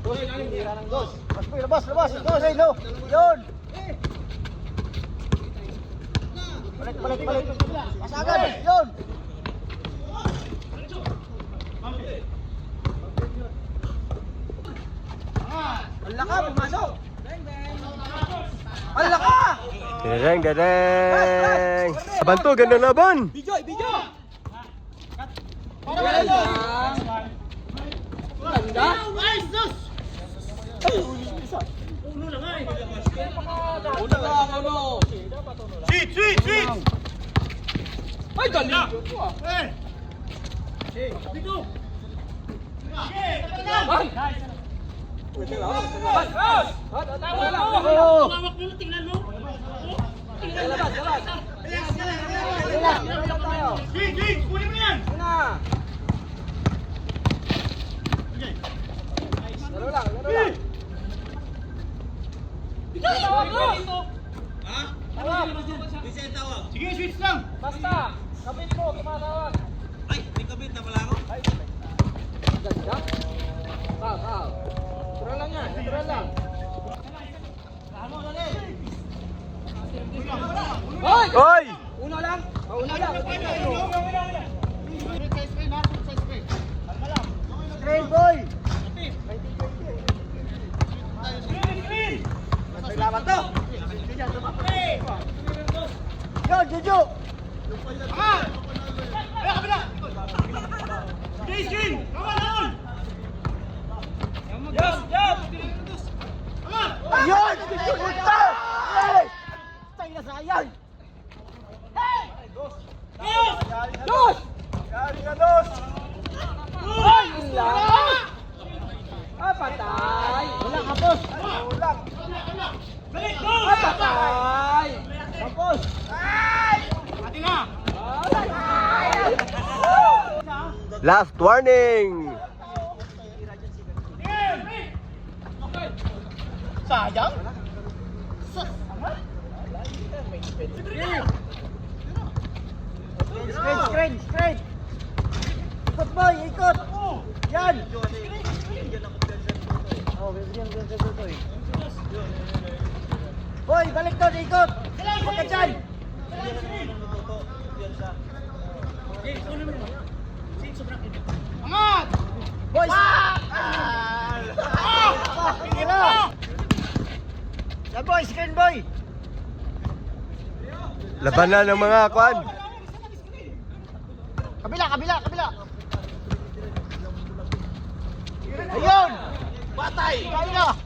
Tira ng dos. Labas. Dos, ay no. Yun. Balik. Kasagan. Yun. Ala ka, pumasok. Ala ka. Dedeng. Laban to, ganda laban. Bijoy. Para ganda. Nice, dos. Uno lang ay. Uno. Sweet. Ay, galing. Dito. Sige, switch lang. Basta, kapit mo, tumatawag. Ay, may kapit na pala ako. Ay, ganda. Kal. Natural lang yan, natural lang. Hoy! Una lang. Screen, boy. May laban to. Yo, Jojo. Kabila. Screen. Ayun! Punta! Tay na sayang! Dos! Galing na dos! Ay! Ulang! Ah, patay! Ulang, kapos! Ulang! Ah, patay! Kapos! Ay! Pati na! Last warning. Sayang? Screen! Ikot boy, ikot! Yan! Oh, bibigyan ko sa tutoy. Boy, balik doon, ikot! Huwag ka dyan! Angat! Boy! Yan boy, screen boy! Laban na ng mga kwan. Kabila! Ayun! Patay! Kaya na!